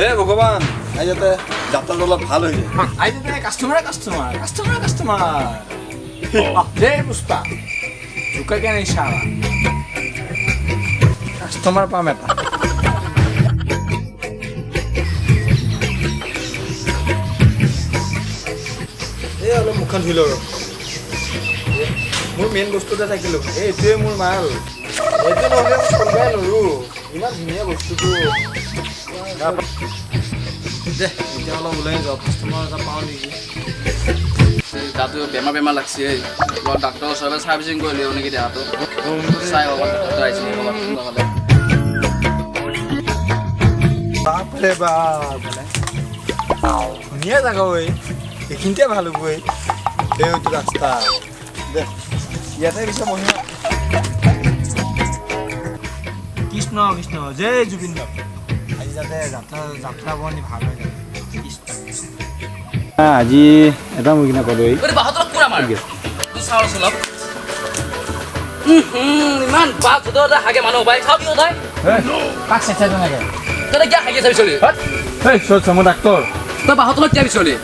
হে ভগৱান আইজাতে যাত্ৰাটো অলপ ভাল হৈ যায় আইজাতে কাষ্টমাৰ দে পুষ্পা ঝুঁকাকে নাই সাৰা কাস্টমাৰ পাম এটা এই অলপ মুখখন ধুই লওঁ মোৰ মেইন বস্তুটা থাকিলো এইটোৱে মোৰ মাল এইটো নহ'লে চলবাই নোৱাৰো ইমান ধুনীয়া বস্তুটো দে এতিয়া অলপ ওলাই যাওঁ কাষ্টমাৰ এটা পাওঁ নেকি তাতো বেমাৰ লাগছে ডাক্তৰ ওচৰলৈ চাৰ্ভিচিং কৰি লিও নেকি দেহাটো চাই হ'ব ডাক্তৰ আহিছে বাপৰে বাপ ধুনীয়া জাগা ঐ এইখিনিতে ভাল হ'ব এইটো ৰাস্তা দে ইয়াতে পিছে বহিম কৃষ্ণ কৃষ্ণ জয় জুবিন দা আজি যাতে যাত্ৰা বনি ভাল হৈ যায় আজি এটা মই কিনা কলো বাহতক পুৰা মাৰ চাউল চলক ইমান বাপ তোৰ হাগে মানুহ বাই খাও কিয় তই কাক চেচাই নাগে তই কিয় হাগে চাবি চলি এই চল মই ডাক্তৰ তই বাহতক কিয় বিচলি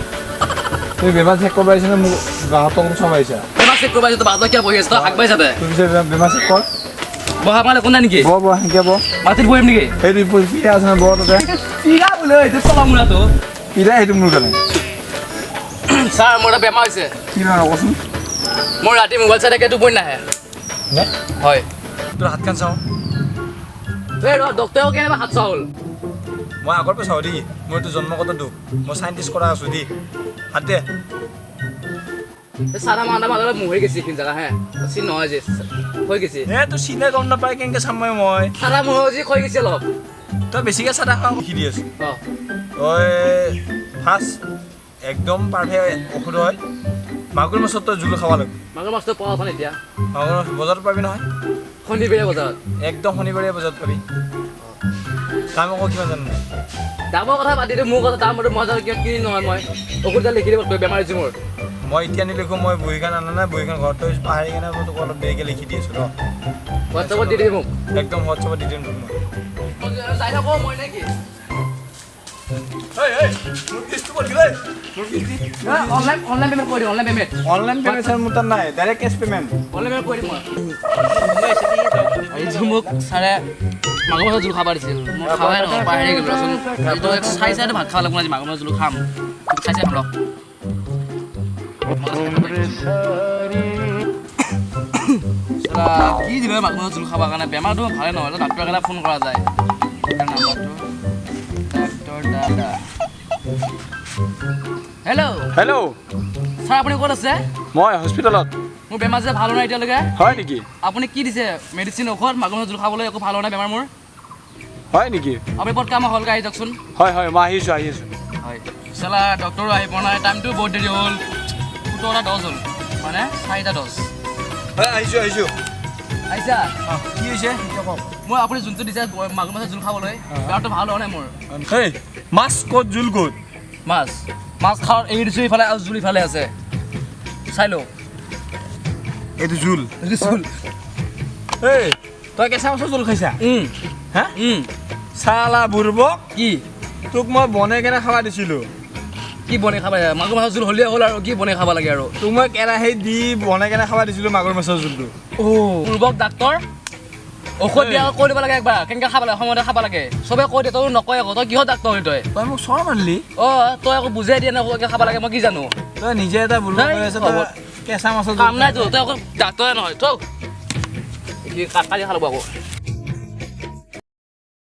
তুই বেমাৰ চেক কৰিব আহিছে মোক গাহতক চাব আহিছা বেমাৰ চেক কৰিব আহিছে তই বাহতক কিয় বহি আছ তই হাগ পাই যাবে তুই পিছে বেমাৰ চেক কৰ বহা মানে কোন নেকি ব সেনকে ব মাটিত বহিম নেকি সেইটো পিৰা আছে ব তাতে পিৰা বোলে এইটো চলা মুৰাটো পিৰা সেইটো মোৰ কাৰণে ছাৰ মোৰ এটা বেমাৰ হৈছে কি বেমাৰ কচোন মোৰ ৰাতি মোবাইল চাই থাকে টোপনি নাহে হয় তোৰ হাতখন চাওঁ এই ডক্টৰেও কেনেবা হাত চাউল মই আগৰ পৰা চাওঁ দেই মোৰ এইটো জন্মগত দুখ মই চাইণ্টিষ্ট কৰা আছোঁ দেই হাত দে চাৰা মান্দা মাজত মুহি গেছি এইখিনি জেগা হে চিন নহয় যে হৈ গেছি তোৰ চিনে গম নাপায় কেনেকৈ চাম মই চাৰা মুহি হৈ গেছি অলপ তই বেছিকৈ চাদা খাওঁ শিকি আছোঁ তই ফাৰ্ষ্ট একদম পাৰফেক্ট ঔষধ হয় মাগুৰ মাছত তই জোল খাব লাগিব মাগুৰ মাছটো পোৱা ভাল এতিয়া মাগুৰ মাছ বজাৰত পাবি নহয় শনিবাৰে বজাৰত একদম শনিবাৰে বজাৰত পাবি দাম আকৌ কিমান জানো নাই দামৰ কথা পাতি দিওঁ মোৰ কথা দাম মই জানো কিয় কিনি নহয় মই ঔষধ লিখি দিব তই বেমাৰ হৈছে মোৰ মই এতিয়া নিলিখোঁ মই বহীখন আনা নাই বহীখন ঘৰত থৈ পাহৰি কিনে মই তোক অলপ দেৰিকৈ লিখি দি আছোঁ ৰ হোৱাটছআপত দি দিবি মোক একদম হোৱাটছআপত দি দিম তোক মই যাই থাকো মই নেকি অনলাইন পেমেণ্ট কৰি দিম অনলাইন পেমেণ্ট মোৰ তাত নাই direct cash payment online payment কৰি দিম মই আজি মোক ছাৰে মাগুৰ মাছৰ জোল খাব দিছিল মই খাৱাই নহয় পাহৰি গ'লো ৰচোন এইটো চাই চাই ভাত খাব লাগিব আজি মাগুৰ মাছৰ জোল খাম চাই চাই খাম ৰ কি দিলে মাগুৰ মাছৰ জোল খাবৰ কাৰণে বেমাৰটো ভালে নহয় ডাক্তৰৰ কাৰণে ফোন কৰা যায় নাম্বাৰটো ডাক্তৰ দাদা হেল্ল' হেল্ল' ছাৰ আপুনি ক'ত আছে মই হস্পিটেলত মোৰ বেমাৰ যে ভাল হোৱা নাই এতিয়ালৈকে হয় নেকি আপুনি কি দিছে মেডিচিন ঔষধ মাগুৰ মাছৰ জোল খাবলৈ একো ভাল হোৱা নাই বেমাৰ মোৰ হয় নেকি আপুনি ক'ত কাম হ'লগৈ আহি যাওকচোন হয় হয় মই আহিছোঁ হয় চালা ডক্টৰো আহি পোৱা নাই টাইমটো বহুত দেৰি হ'ল 17:10 হ'ল মানে 4:10 হয় আহিছোঁ আহিছা কি হৈছে মই আপুনি যোনটো দিছে মাগুৰ মাছৰ জোল খাবলৈ বেমাৰটো ভাল হোৱা নাই মোৰ হেই মাছ ক'ত জোল ক'ত মাছ খাওঁ এৰি দিছোঁ ইফালে আৰু জোল ইফালে আছে চাই লওঁ এইটো জোল জোল এই তই কেঁচা মাছৰ জোল খাইছা হা চালা বুৰ্বক কি তোক মই বনাই কেনে খাব দিছিলোঁ কি বনাই খাব লাগে মাগুৰ মাছৰ জোল হ'লেই হ'ল আৰু কি বনাই খাব লাগে আৰু তোক মই কেৰাহীত দি বনাই কেনে খাব দিছিলোঁ মাগুৰ মাছৰ জোলটো পূৰ্বক ডাক্তৰ ঔষধ দিয়া কৈ দিব লাগে একবাৰ কেনেকৈ খাব লাগে সময়তে খাব লাগে চবে কৈ দিয়ে তই নকয় আকৌ তই কিহত ডাক্তৰ হয় তই মোক চৰ মাৰিলি তই আকৌ বুজাই দিয়ে নকৈ খাব লাগে মই কি জানো তই নিজে এটা বুৰ্বক হৈ আছ কেঁচা মাছৰ কাম নাইতো তই আকৌ ডাক্তৰে নহয় তই কালি খালো আকৌ